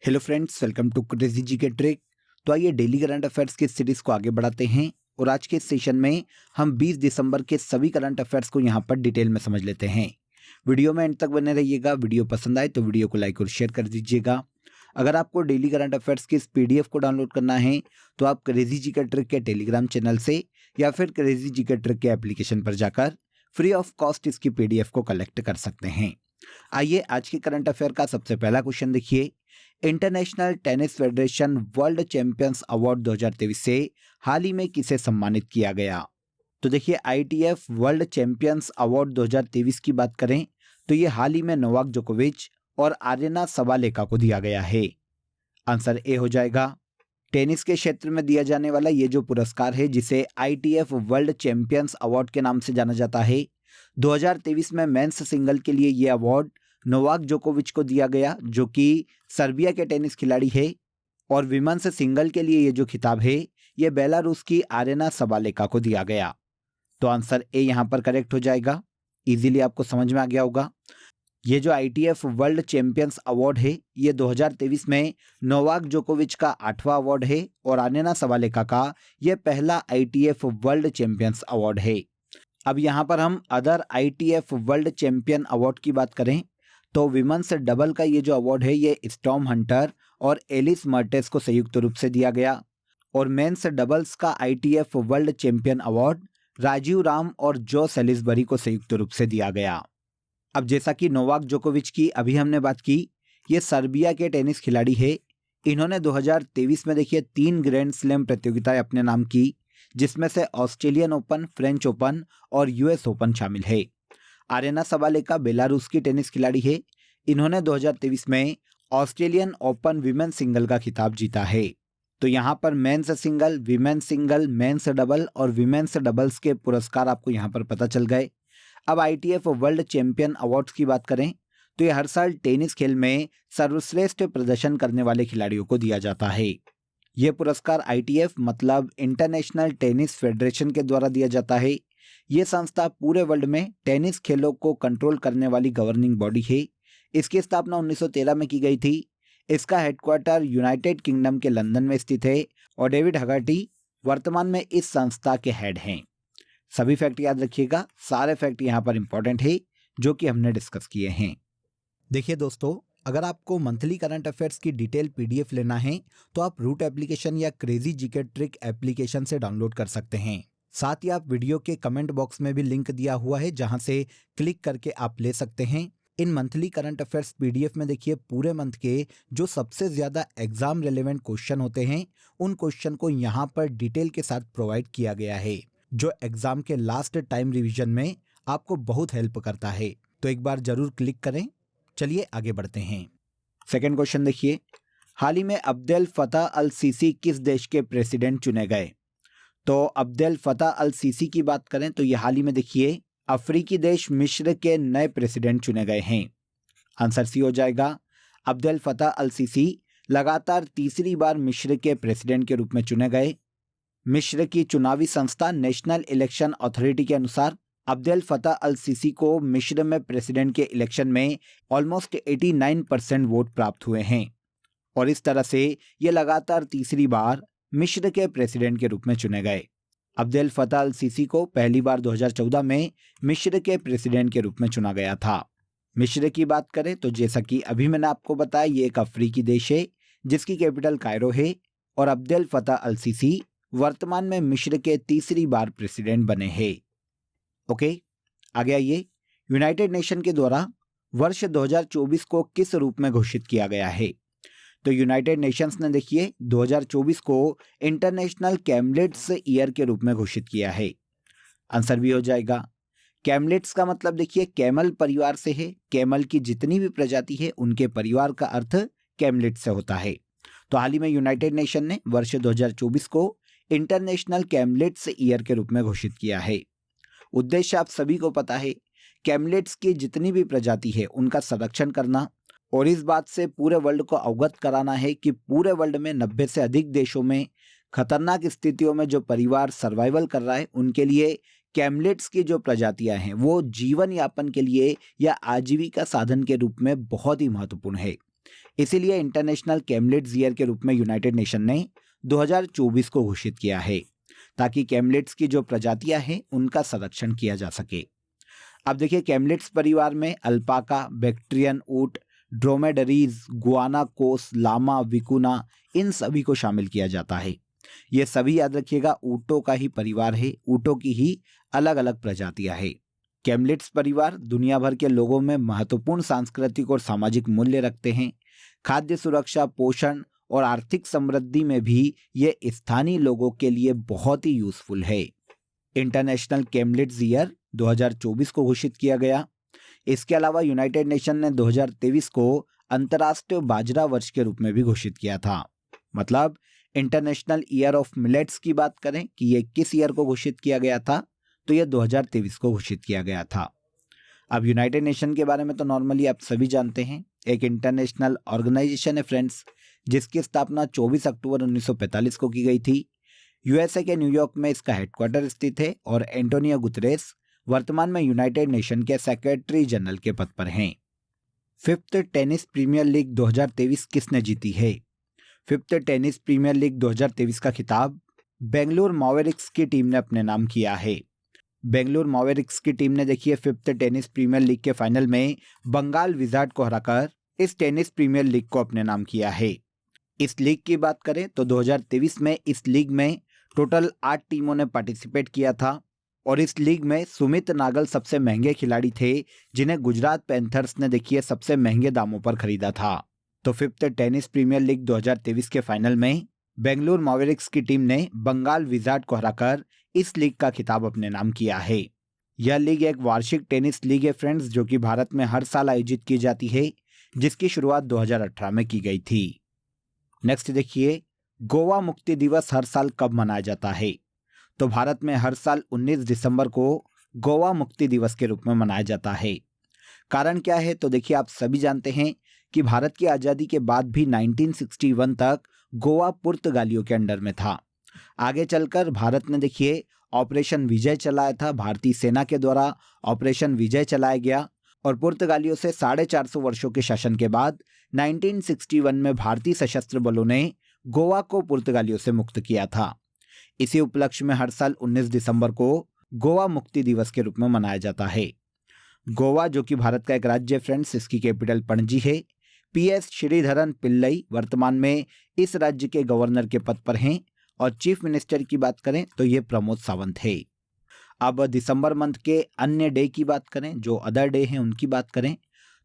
Hello friends, welcome to crazy G K trick. तो आइए daily current affairs की series को आगे बढ़ाते हैं और आज के इस सेशन में हम 20 दिसंबर के सभी करंट अफेयर्स को यहाँ पर डिटेल में समझ लेते हैं। वीडियो में एंड तक बने रहिएगा। वीडियो पसंद आए तो वीडियो को लाइक और शेयर कर दीजिएगा। अगर आपको डेली करंट अफेयर्स की इस पीडीएफ को डाउनलोड करना है तो आप क्रेजी जी के ट्रिक के टेलीग्राम चैनल से या फिर क्रेजी जी के ट्रिक के एप्लीकेशन पर जाकर फ्री ऑफ कॉस्ट इसकी पीडीएफ को कलेक्ट कर सकते हैं। आइए आज के करंट अफेयर का सबसे पहला क्वेश्चन देखिए। International tennis federation world champions award 2023 से हाल ही में किसे सम्मानित किया गया? तो देखिए, आईटीएफ वर्ल्ड चैंपियंस अवार्ड 2023 की बात करें तो ये हाल ही में नोवाक जोकोविच और आर्यना सबालेका को दिया गया है। आंसर ए हो जाएगा। टेनिस के क्षेत्र में दिया जाने वाला ये जो पुरस्कार है जिसे आईटीएफ वर्ल्ड चैंपियंस अवार्ड के नाम से जाना जाता है, 2023 में मेंस सिंगल के लिए ये अवार्ड नोवाक जोकोविच को दिया गया जो कि सर्बिया के टेनिस खिलाड़ी है, और विमेंस सिंगल के लिए ये जो खिताब है ये बेलारूस की आर्यना सबालेका को दिया गया। तो आंसर ए यहाँ पर करेक्ट हो जाएगा। इजीली आपको समझ में आ गया होगा। ये जो आईटीएफ वर्ल्ड चैंपियंस अवार्ड है ये 2023 में नोवाक जोकोविच का 8वां अवार्ड है और आर्यना सबालेका का ये पहला आईटीएफ वर्ल्ड चैंपियंस अवार्ड है। अब यहाँ पर हम other ITF world champion award की बात करें तो विमेंस डबल का ये जो अवार्ड है ये स्टॉर्म हंटर और एलिस मर्टेस को संयुक्त रूप से दिया गया, और मेंस डबल्स का ITF world champion award Rajeev Ram और जो सेलिसबरी को संयुक्त रूप से दिया गया। अब जैसा कि नोवाक जोकोविच की अभी हमने बात की, ये सर्बिया के टेनिस खिलाड़ी है। इन्होंने 2023 में देखिए 3 ग्रैंड स्लैम प्रतियोगिताएं अपने नाम की, जिसमें से ऑस्ट्रेलियन ओपन, फ्रेंच ओपन और यूएस ओपन शामिल है। आर्यना सबालेका बेलारूस की टेनिस खिलाड़ी है। इन्होंने 2023 में ऑस्ट्रेलियन ओपन विमेन सिंगल का खिताब जीता है। तो यहाँ पर men's single, women single, men's double और विमेन्स डबल्स के पुरस्कार आपको यहाँ पर पता चल गए। अब आईटीएफ वर्ल्ड चैंपियन अवार्ड्स की बात करें तो ये हर साल टेनिस खेल में सर्वश्रेष्ठ प्रदर्शन करने वाले खिलाड़ियों को दिया जाता है। ये पुरस्कार आईटीएफ मतलब इंटरनेशनल टेनिस फेडरेशन के द्वारा दिया जाता है। ये संस्था पूरे वर्ल्ड में टेनिस खेलों को कंट्रोल करने वाली गवर्निंग बॉडी है। इसकी स्थापना 1913 में की गई थी। इसका हेडक्वार्टर यूनाइटेड किंगडम के लंदन में स्थित है और डेविड हगर्टी वर्तमान में इस संस्था के हेड हैं। सभी फैक्ट याद रखिएगा, सारे फैक्ट यहाँ पर इंपॉर्टेंट है जो कि हमने डिस्कस किए हैं। देखिए दोस्तों, अगर आपको मंथली करंट अफेयर्स की डिटेल पीडीएफ लेना है तो आप रूट एप्लीकेशन या क्रेजी जीके ट्रिक एप्लीकेशन से डाउनलोड कर सकते हैं। साथ ही आप वीडियो के कमेंट बॉक्स में भी लिंक दिया हुआ है जहां से क्लिक करके आप ले सकते हैं। इन मंथली करंट अफेयर्स पीडीएफ में देखिए पूरे मंथ के जो सबसे ज्यादा एग्जाम रिलेवेंट क्वेश्चन होते हैं उन क्वेश्चन को यहाँ पर डिटेल के साथ प्रोवाइड किया गया है, जो एग्जाम के लास्ट टाइम रिविजन में आपको बहुत हेल्प करता है। तो एक बार जरूर क्लिक करें। चलिए आगे बढ़ते हैं। सेकेंड क्वेश्चन देखिए, हाल ही में अब्देल फतह अल सीसी किस देश के प्रेसिडेंट चुने गए? तो अब्देल फतह अल सीसी की बात करें तो ये हाल ही में देखिए अफ्रीकी देश मिस्र के नए प्रेसिडेंट चुने गए हैं। आंसर सी हो जाएगा। अब्देल फतह अल सीसी लगातार तीसरी बार मिस्र के प्रेसिडेंट के रूप में चुने गए। मिस्र की चुनावी संस्था नेशनल इलेक्शन अथॉरिटी के अनुसार अब्देल फतह अल सीसी को मिस्र में प्रेसिडेंट के इलेक्शन में ऑलमोस्ट 89% वोट प्राप्त हुए हैं, और इस तरह से ये लगातार तीसरी बार मिस्र के प्रेसिडेंट के रूप में चुने गए। अब्देल फतह अल सीसी को पहली बार 2014 में मिस्र के प्रेसिडेंट के रूप में चुना गया था। मिस्र की बात करें तो जैसा कि अभी मैंने आपको बताया ये एक अफ्रीकी देश है जिसकी कैपिटल कायरो है, और अब्देल फतह अल सीसी वर्तमान में मिस्र के तीसरी बार प्रेसिडेंट बने हैं। ओके, आगे आइए। यूनाइटेड नेशन के द्वारा वर्ष 2024 को किस रूप में घोषित किया गया है? तो यूनाइटेड नेशंस ने देखिए 2024 को इंटरनेशनल कैमलेट्स ईयर के रूप में घोषित किया है। आंसर भी हो जाएगा। कैमलेट्स का मतलब देखिए कैमल परिवार से है। कैमल की जितनी भी प्रजाति है उनके परिवार का अर्थ कैमलेट से होता है। तो हाल ही में यूनाइटेड नेशन ने वर्ष 2024 को इंटरनेशनल कैमलेट्स ईयर के रूप में घोषित किया है। उद्देश्य आप सभी को पता है, कैमलेट्स की जितनी भी प्रजाति है उनका संरक्षण करना और इस बात से पूरे वर्ल्ड को अवगत कराना है कि पूरे वर्ल्ड में 90 से अधिक देशों में खतरनाक स्थितियों में जो परिवार सर्वाइवल कर रहा है उनके लिए कैमलेट्स की जो प्रजातियां हैं वो जीवन यापन के लिए या आजीविका साधन के रूप में बहुत ही महत्वपूर्ण है। इसीलिए इंटरनेशनल कैमलिड्स ईयर के रूप में यूनाइटेड नेशन ने 2024 को घोषित किया है, ताकि कैमलिड्स की जो प्रजातियां हैं उनका संरक्षण किया जा सके। अब देखिए, कैमलिड्स परिवार में अल्पाका, बैक्ट्रियन ऊंट, ड्रोमेडरीज, गुआनाकोस, लामा, विकुना, इन सभी को शामिल किया जाता है। ये सभी याद रखिएगा ऊंटों का ही परिवार है, ऊंटों की ही अलग अलग प्रजातियां हैं। कैमलिड्स परिवार दुनिया भर के लोगों में महत्वपूर्ण सांस्कृतिक और सामाजिक मूल्य रखते हैं। खाद्य सुरक्षा, पोषण और आर्थिक समृद्धि में भी ये स्थानीय लोगों के लिए बहुत ही यूजफुल है। इंटरनेशनल कैमलिड्स ईयर 2024 को घोषित किया गया। इसके अलावा यूनाइटेड नेशन ने 2023 को अंतर्राष्ट्रीय बाजरा वर्ष के रूप में भी घोषित किया था। मतलब इंटरनेशनल ईयर ऑफ मिलेट्स की बात करें कि ये किस ईयर को घोषित किया गया था, तो ये 2023 को घोषित किया गया था। अब यूनाइटेड नेशन के बारे में तो नॉर्मली आप सभी जानते हैं, एक इंटरनेशनल ऑर्गेनाइजेशन है फ्रेंड्स, जिसकी स्थापना 24 अक्टूबर 1945 को की गई थी। यूएसए के न्यूयॉर्क में इसका हेडक्वार्टर स्थित है और एंटोनियो गुतरेस वर्तमान में यूनाइटेड नेशन के सेक्रेटरी जनरल के पद पर हैं। फिफ्थ टेनिस प्रीमियर लीग 2023 किसने जीती है? फिफ्थ टेनिस प्रीमियर लीग 2023 का खिताब बेंगलुरु मैवरिक्स की टीम ने अपने नाम किया है। बेंगलुरु मैवरिक्स की टीम ने देखिए फिफ्थ टेनिस प्रीमियर लीग के फाइनल में बंगाल विजार्ड को हराकर इस टेनिस प्रीमियर लीग को अपने नाम किया है। इस लीग की बात करें तो 2023 में इस लीग में टोटल 8 टीमों ने पार्टिसिपेट किया था और इस लीग में सुमित नागल सबसे महंगे खिलाड़ी थे, जिन्हें गुजरात पैंथर्स ने देखिए सबसे महंगे दामों पर खरीदा था। तो फिफ्थ टेनिस प्रीमियर लीग 2023 के फाइनल में बेंगलुरु मैवरिक्स की टीम ने बंगाल विजार्ड को हराकर इस लीग का खिताब अपने नाम किया है। यह लीग एक वार्षिक टेनिस लीग है फ्रेंड्स, जो कि भारत में हर साल आयोजित की जाती है, जिसकी शुरुआत 2018 में की गई थी। नेक्स्ट देखिए, गोवा मुक्ति दिवस हर साल कब मनाया जाता है? तो भारत में हर साल 19 दिसंबर को गोवा मुक्ति दिवस के रूप में मनाया जाता है। कारण क्या है? तो देखिए, आप सभी जानते हैं कि भारत की आज़ादी के बाद भी 1961 तक गोवा पुर्तगालियों के अंडर में था। आगे चलकर भारत ने देखिए ऑपरेशन विजय चलाया था, भारतीय सेना के द्वारा ऑपरेशन विजय चलाया गया और पुर्तगालियों से 450 वर्षों के शासन के बाद 1961 में भारतीय सशस्त्र बलों ने गोवा को पुर्तगालियों से मुक्त किया था। इसी उपलक्ष्य में हर साल 19 दिसंबर को गोवा मुक्ति दिवस के रूप में मनाया जाता है। गोवा जो कि भारत का एक राज्य है फ्रेंड्स, इसकी कैपिटल पणजी है। पीएस श्रीधरन पिल्लई वर्तमान में इस राज्य के गवर्नर के पद पर हैं और चीफ मिनिस्टर की बात करें तो ये प्रमोद सावंत है। अब दिसंबर मंथ के अन्य डे की बात करें, जो अदर डे हैं उनकी बात करें,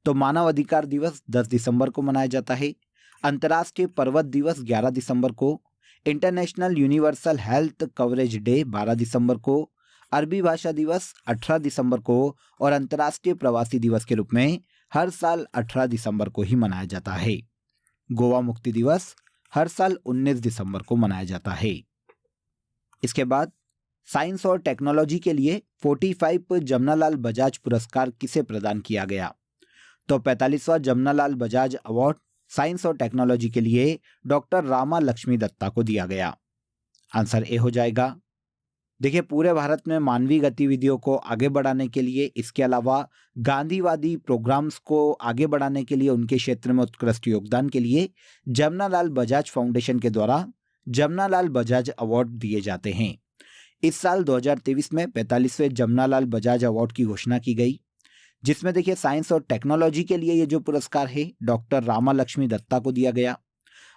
तो मानव अधिकार दिवस 10 दिसंबर को मनाया जाता है। अंतर्राष्ट्रीय पर्वत दिवस 11 दिसंबर को, international universal health coverage day 12 दिसंबर को, अरबी भाषा दिवस 18 दिसंबर को और अंतर्राष्ट्रीय प्रवासी दिवस के रूप में हर साल 18 दिसंबर को ही मनाया जाता है। गोवा मुक्ति दिवस हर साल 19 दिसंबर को मनाया जाता है। इसके बाद साइंस और टेक्नोलॉजी के लिए 45 जमनालाल बजाज पुरस्कार किसे प्रदान किया गया? तो 45वां जमनालाल बजाज अवार्ड साइंस और टेक्नोलॉजी के लिए डॉक्टर रामा लक्ष्मी दत्ता को दिया गया। आंसर ए हो जाएगा। देखिए, पूरे भारत में मानवीय गतिविधियों को आगे बढ़ाने के लिए, इसके अलावा गांधीवादी प्रोग्राम्स को आगे बढ़ाने के लिए, उनके क्षेत्र में उत्कृष्ट योगदान के लिए जमनालाल बजाज फाउंडेशन के द्वारा जमनालाल बजाज अवार्ड दिए जाते हैं। इस साल 2023 में 45वें जमनालाल बजाज अवार्ड की घोषणा की गई, जिसमें देखिए साइंस और टेक्नोलॉजी के लिए ये जो पुरस्कार है डॉक्टर रामा लक्ष्मी दत्ता को दिया गया।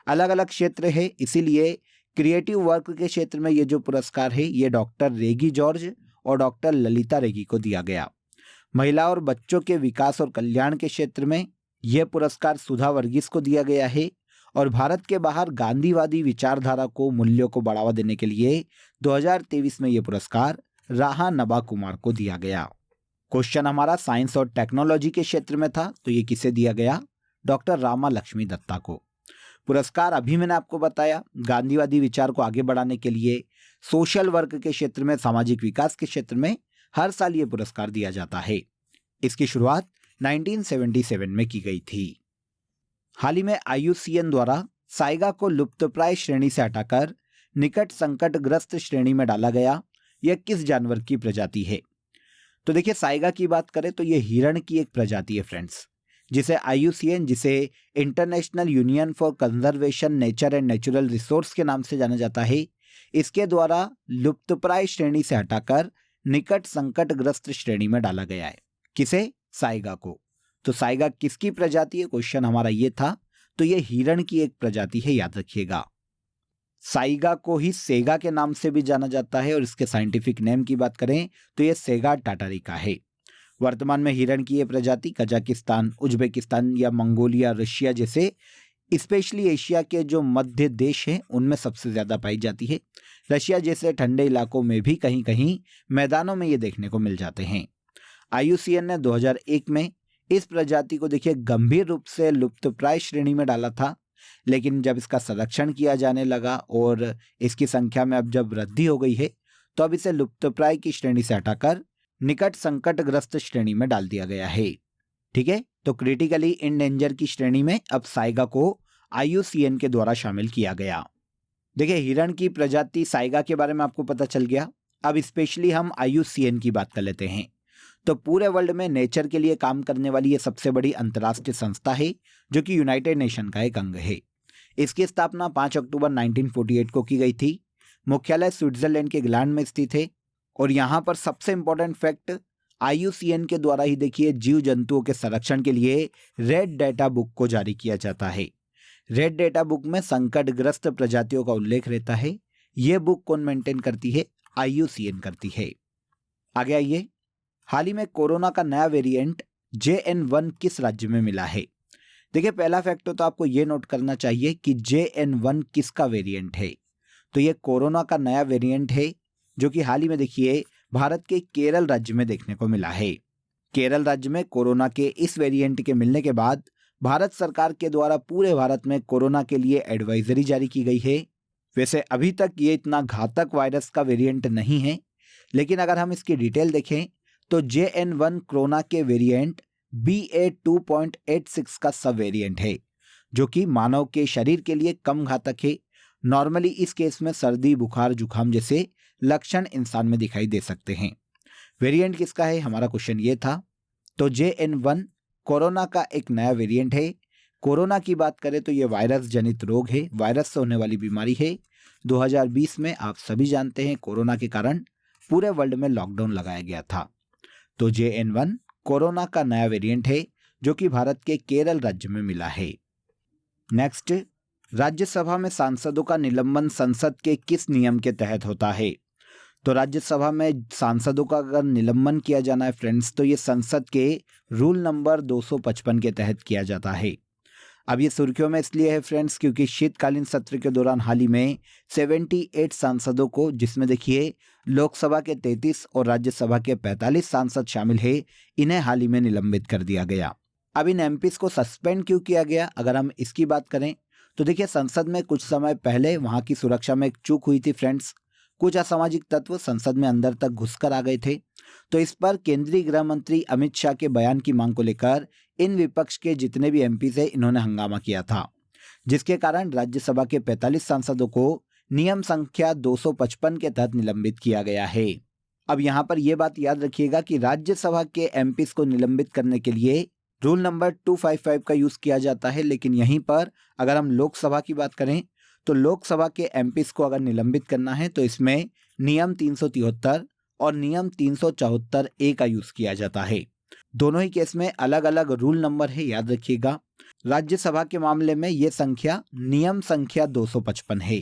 अलग अलग क्षेत्र है, इसीलिए क्रिएटिव वर्क के क्षेत्र में ये जो पुरस्कार है ये डॉक्टर रेगी जॉर्ज और डॉक्टर ललिता रेगी को दिया गया। महिला और बच्चों के विकास और कल्याण के क्षेत्र में यह पुरस्कार सुधा वर्गीस को दिया गया है और भारत के बाहर गांधीवादी विचारधारा को, मूल्यों को बढ़ावा देने के लिए 2023 में यह पुरस्कार राहा नबा कुमार को दिया गया। क्वेश्चन हमारा साइंस और टेक्नोलॉजी के क्षेत्र में था, तो ये किसे दिया गया? डॉक्टर रामा लक्ष्मी दत्ता को। पुरस्कार अभी मैंने आपको बताया, गांधीवादी विचार को आगे बढ़ाने के लिए, सोशल वर्क के क्षेत्र में, सामाजिक विकास के क्षेत्र में हर साल ये पुरस्कार दिया जाता है। इसकी शुरुआत 1977 में की गई थी। हाल ही में IUCN द्वारा साइगा को लुप्तप्राय श्रेणी से हटाकर निकट संकटग्रस्त श्रेणी में डाला गया। यह किस जानवर की प्रजाति है? तो देखिए, साइगा की बात करें तो यह हिरण की एक प्रजाति है फ्रेंड्स। जिसे IUCN, जिसे international union for conservation nature and natural resource के नाम से जाना जाता है, इसके द्वारा लुप्तप्राय श्रेणी से हटाकर निकट संकटग्रस्त श्रेणी में डाला गया है। किसे? साइगा को। तो साइगा किसकी प्रजाति है? क्वेश्चन हमारा ये था। तो ये हिरण की एक प्रजाति है, याद रखिएगा। साइगा को ही सेगा के नाम से भी जाना जाता है और इसके साइंटिफिक नेम की बात करें तो ये सेगा टाटारिका है। वर्तमान में हिरण की ये प्रजाति कजाकिस्तान, उज्बेकिस्तान या मंगोलिया, रशिया जैसे स्पेशली एशिया के जो मध्य देश हैं उनमें सबसे ज़्यादा पाई जाती है। रशिया जैसे ठंडे इलाकों में भी कहीं कहीं मैदानों में ये देखने को मिल जाते हैं। IUCN ने 2001 में इस प्रजाति को देखिए गंभीर रूप से लुप्तप्राय श्रेणी में डाला था, लेकिन जब इसका संरक्षण किया जाने लगा और इसकी संख्या में अब जब वृद्धि हो गई है तो अब इसे लुप्तप्राय की श्रेणी से हटाकर निकट संकटग्रस्त श्रेणी में डाल दिया गया है। ठीक है, तो क्रिटिकली इंडेंजर की श्रेणी में अब साइगा को IUCN के द्वारा शामिल किया गया। देखिए, हिरण की प्रजाति साइगा के बारे में आपको पता चल गया। अब स्पेशली हम IUCN की बात कर लेते हैं। तो पूरे वर्ल्ड में नेचर के लिए काम करने वाली ये सबसे बड़ी अंतर्राष्ट्रीय संस्था है, जो कि यूनाइटेड नेशन का एक अंग है। इसकी स्थापना 5 अक्टूबर 1948 को की गई थी। मुख्यालय स्विट्जरलैंड के ग्लांड में स्थित है और यहाँ पर सबसे इंपॉर्टेंट फैक्ट, IUCN के द्वारा ही देखिए जीव जंतुओं के संरक्षण के लिए रेड डेटा बुक को जारी किया जाता है। रेड डेटा बुक में संकटग्रस्त प्रजातियों का उल्लेख रहता है। ये बुक कौन मेंटेन करती है? IUCN करती है। आगे आइए, हाल ही में कोरोना का नया वेरिएंट JN1 किस राज्य में मिला है? देखिए, पहला फैक्ट तो आपको ये नोट करना चाहिए कि JN1 किसका वेरिएंट है। तो ये कोरोना का नया वेरिएंट है जो कि हाल ही में देखिए भारत के केरल राज्य में देखने को मिला है। केरल राज्य में कोरोना के इस वेरिएंट के मिलने के बाद भारत सरकार के द्वारा पूरे भारत में कोरोना के लिए एडवाइजरी जारी की गई है। वैसे अभी तक ये इतना घातक वायरस का वेरिएंट नहीं है, लेकिन अगर हम इसकी डिटेल देखें तो JN1 कोरोना के वेरिएंट BA.2.86 का सब वेरिएंट है, जो कि मानव के शरीर के लिए कम घातक है। नॉर्मली इस केस में सर्दी, बुखार, जुकाम जैसे लक्षण इंसान में दिखाई दे सकते हैं। वेरिएंट किसका है, हमारा क्वेश्चन ये था। तो JN1 कोरोना का एक नया वेरिएंट है। कोरोना की बात करें तो ये वायरस जनित रोग है, वायरस से होने वाली बीमारी है। 2020 में आप सभी जानते हैं कोरोना के कारण पूरे वर्ल्ड में लॉकडाउन लगाया गया था। तो JN1 कोरोना का नया वेरिएंट है जो कि भारत के केरल राज्य में मिला है। नेक्स्ट, राज्यसभा में सांसदों का निलंबन संसद के किस नियम के तहत होता है? तो राज्यसभा में सांसदों का अगर निलंबन किया जाना है फ्रेंड्स, तो ये संसद के रूल नंबर 255 के तहत किया जाता है। अब ये सुर्खियों में इसलिए है फ्रेंड्स क्योंकि शीतकालीन सत्र के दौरान हाल ही में 78 सांसदों को, जिसमें देखिए लोकसभा के 33 और राज्यसभा के 45 सांसद शामिल है, इन्हें हाल ही में निलंबित कर दिया गया। अब इन MPs को सस्पेंड क्यों किया गया, अगर हम इसकी बात करें तो देखिए संसद में कुछ समय पहले वहां की सुरक्षा में एक चूक हुई थी फ्रेंड्स। कुछ असामाजिक तत्व संसद में अंदर तक घुसकर आ गए थे। तो इस पर केंद्रीय गृह मंत्री अमित शाह के बयान की मांग को लेकर इन विपक्ष के जितने भी MPs हैं इन्होंने हंगामा किया था, जिसके कारण राज्यसभा के 45 सांसदों को नियम संख्या 255 के तहत निलंबित किया गया है। अब यहाँ पर यह बात याद रखिएगा कि राज्यसभा के MPs को निलंबित करने के लिए रूल नंबर 255 का यूज किया जाता है, लेकिन यहीं पर अगर हम लोकसभा की बात करें तो लोकसभा के MPs को अगर निलंबित करना है तो इसमें नियम 373 और नियम 374A का यूज किया जाता है। दोनों ही केस में अलग अलग रूल नंबर है, याद रखिएगा। राज्यसभा के मामले में यह संख्या नियम संख्या 255 है,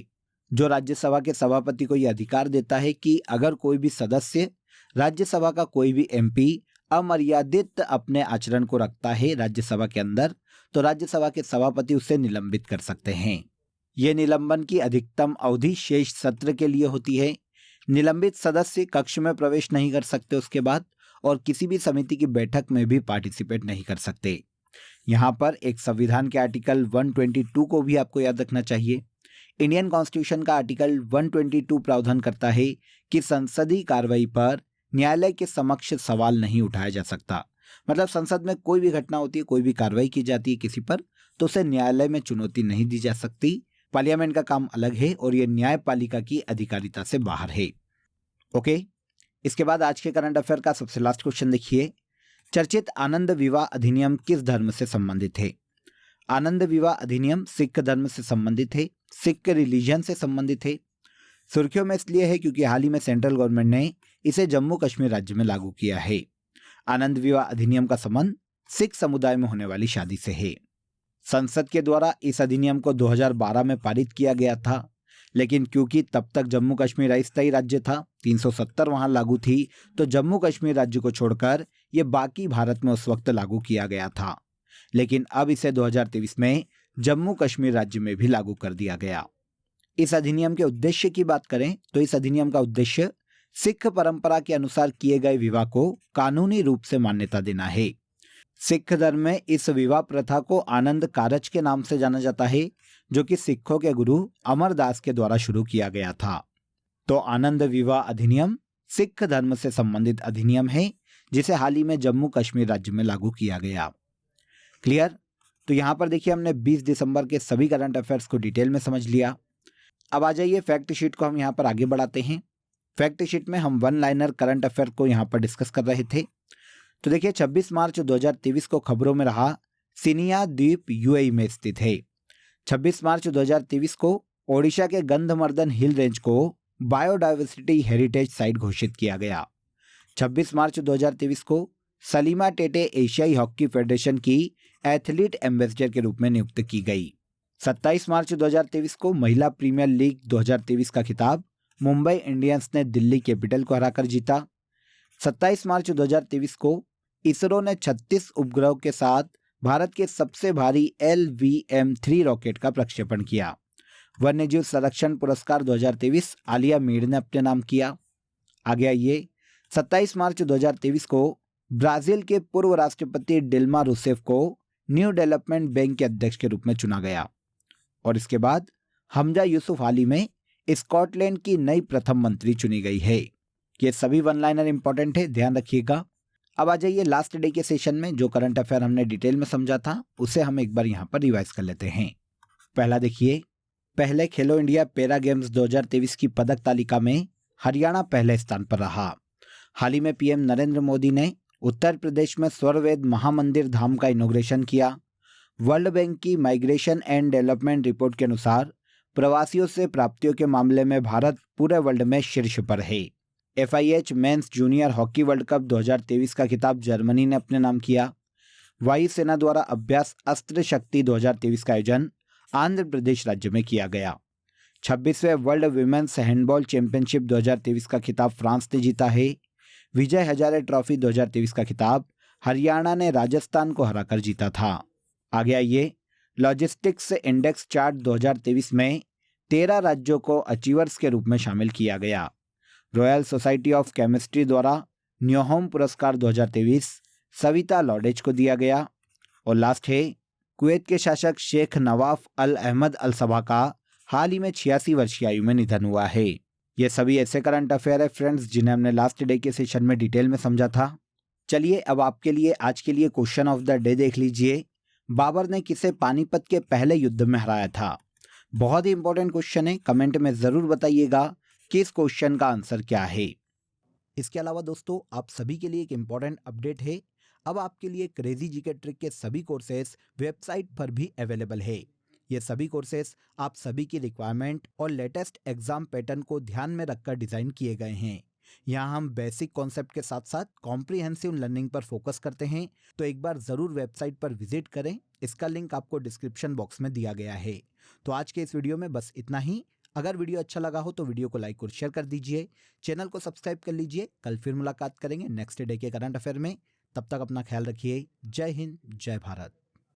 जो राज्यसभा के सभापति को यह अधिकार देता है कि अगर कोई भी सदस्य, राज्यसभा का कोई भी MP अमर्यादित अपने आचरण को रखता है राज्यसभा के अंदर, तो राज्यसभा के सभापति उसे निलंबित कर सकते हैं। यह निलंबन की अधिकतम अवधि शेष सत्र के लिए होती है। निलंबित सदस्य कक्ष में प्रवेश नहीं कर सकते उसके बाद, और किसी भी समिति की बैठक में भी पार्टिसिपेट नहीं कर सकते। यहाँ पर एक संविधान के आर्टिकल 122 को भी आपको याद रखना चाहिए। इंडियन कॉन्स्टिट्यूशन का आर्टिकल 122 प्रावधान करता है कि संसदीय कार्रवाई पर न्यायालय के समक्ष सवाल नहीं उठाया जा सकता। मतलब संसद में कोई भी घटना होती है, कोई भी कार्रवाई की जाती है किसी पर, तो उसे न्यायालय में चुनौती नहीं दी जा सकती। पार्लियामेंट का काम अलग है और यह न्यायपालिका की अधिकारिता से बाहर है। ओके, इसके बाद आज के करंट अफेयर का सबसे लास्ट क्वेश्चन देखिए। चर्चित आनंद विवाह अधिनियम किस धर्म से संबंधित है? आनंद विवाह अधिनियम सिख धर्म से संबंधित है, सिख रिलीजन से संबंधित है। सुर्खियों में इसलिए है क्योंकि हाल ही में सेंट्रल गवर्नमेंट ने इसे जम्मू कश्मीर राज्य में लागू किया है। आनंद विवाह अधिनियम का संबंध सिख समुदाय में होने वाली शादी से है। संसद के द्वारा इस अधिनियम को 2012 में पारित किया गया था, लेकिन क्योंकि तब तक जम्मू कश्मीर अस्थायी राज्य था, 370 वहां लागू थी, तो जम्मू कश्मीर राज्य को छोड़कर ये बाकी भारत में उस वक्त लागू किया गया था। लेकिन अब इसे 2023 में जम्मू कश्मीर राज्य में भी लागू कर दिया गया। इस अधिनियम के उद्देश्य की बात करें तो इस अधिनियम का उद्देश्य सिख परंपरा के अनुसार किए गए विवाह को कानूनी रूप से मान्यता देना है। सिख धर्म में इस विवाह प्रथा को आनंद कारज के नाम से जाना जाता है, जो कि सिखों के गुरु अमरदास के द्वारा शुरू किया गया था। तो आनंद विवाह अधिनियम सिख धर्म से संबंधित अधिनियम है, जिसे हाल ही में जम्मू कश्मीर राज्य में लागू किया गया। क्लियर? तो यहाँ पर देखिए हमने 20 दिसंबर के सभी करंट अफेयर्स को डिटेल में समझ लिया। अब आ जाइए फैक्ट शीट को हम यहाँ पर आगे बढ़ाते हैं। फैक्ट शीट में हम वन लाइनर करंट अफेयर को यहाँ पर डिस्कस कर रहे थे। तो देखिए 26 मार्च 2023 को खबरों में रहा सिनिया द्वीप यूएई में स्थित है। 26 मार्च 2023 को ओडिशा के गंधमर्दन हिल रेंज को बायोडाइवर्सिटी हेरिटेज साइट घोषित किया गया। 26 मार्च 2023 को सलीमा टेटे एशियाई हॉकी फेडरेशन की एथलीट एम्बेसडर के रूप में नियुक्त की गई। 27 मार्च 2023 को महिला प्रीमियर लीग 2023 का खिताब मुंबई इंडियंस ने दिल्ली कैपिटल को हराकर जीता। 27 मार्च 2023 को इसरो ने 36 उपग्रहों के साथ भारत के सबसे भारी LVM-3 रॉकेट का प्रक्षेपण किया। वन्यजीव संरक्षण पुरस्कार 2023 आलिया मीर ने अपने नाम किया। आगे आइए 27 मार्च 2023 को ब्राजील के पूर्व राष्ट्रपति डिल्मा रूसेफ को न्यू डेवलपमेंट बैंक के अध्यक्ष के रूप में चुना गया। और इसके बाद हमजा यूसुफ हाल ही में स्कॉटलैंड की नई प्रथम मंत्री चुनी गई है। ये सभी वन लाइनर इंपॉर्टेंट है, ध्यान रखिएगा। अब आ जाइए लास्ट डे के सेशन में जो करंट अफेयर हमने डिटेल में समझा था उसे हम एक बार यहाँ पर रिवाइज कर लेते हैं। पहला देखिए, पहले खेलो इंडिया पैरा गेम्स 2023 की पदक तालिका में हरियाणा पहले स्थान पर रहा। हाल ही में पीएम नरेंद्र मोदी ने उत्तर प्रदेश में स्वर्वेद महामंदिर धाम का इनॉग्रेशन किया। वर्ल्ड बैंक की माइग्रेशन एंड डेवलपमेंट रिपोर्ट के अनुसार प्रवासियों से प्राप्तियों के मामले में भारत पूरे वर्ल्ड में शीर्ष पर है। FIH mains junior hockey world cup 2023 का खिताब जर्मनी ने अपने नाम किया। वायुसेना द्वारा अभ्यास अस्त्र शक्ति 2023 का आयोजन आंध्र प्रदेश राज्य में किया गया। 26वें वर्ल्ड विमेन्स हैंडबॉल चैंपियनशिप 2023 का खिताब फ्रांस ने जीता है। विजय हजारे ट्रॉफी 2023 का खिताब हरियाणा ने राजस्थान को हराकर जीता था। आगे आइए, लॉजिस्टिक्स इंडेक्स चार्ट 2023 में 13 राज्यों को अचीवर्स के रूप में शामिल किया गया। रॉयल सोसाइटी ऑफ केमिस्ट्री द्वारा न्योहोम पुरस्कार 2023 सविता लॉडेज को दिया गया। और लास्ट है, कुवैत के शासक शेख नवाफ अल अहमद अल सबा का हाल ही में 86 वर्ष की आयु में निधन हुआ है। ये सभी ऐसे करंट अफेयर है फ्रेंड्स जिन्हें हमने लास्ट डे के सेशन में डिटेल में समझा था। चलिए अब आपके लिए आज के लिए क्वेश्चन ऑफ द डे देख लीजिए। बाबर ने किसे पानीपत के पहले युद्ध में हराया था? बहुत ही इंपॉर्टेंट क्वेश्चन है, कमेंट में जरूर बताइएगा कि इस क्वेश्चन का आंसर क्या है। इसके अलावा दोस्तों आप सभी के लिए एक इंपॉर्टेंट अपडेट है। अब आपके लिए क्रेजी जीके ट्रिक के सभी कोर्सेज वेबसाइट पर भी अवेलेबल है। ये सभी कोर्सेज आप सभी की रिक्वायरमेंट और लेटेस्ट एग्जाम पैटर्न को ध्यान में रखकर डिजाइन किए गए हैं। यहाँ हम बेसिक कॉन्सेप्ट के साथ साथ कॉम्प्रिहेंसिव लर्निंग पर फोकस करते हैं, तो एक बार जरूर वेबसाइट पर विजिट करें। इसका लिंक आपको डिस्क्रिप्शन बॉक्स में दिया गया है। तो आज के इस वीडियो में बस इतना ही। अगर वीडियो अच्छा लगा हो तो वीडियो को लाइक और शेयर कर दीजिए, चैनल को सब्सक्राइब कर लीजिए। कल फिर मुलाकात करेंगे नेक्स्ट डे के करंट अफेयर में। तब तक अपना ख्याल रखिए। जय हिंद, जय भारत।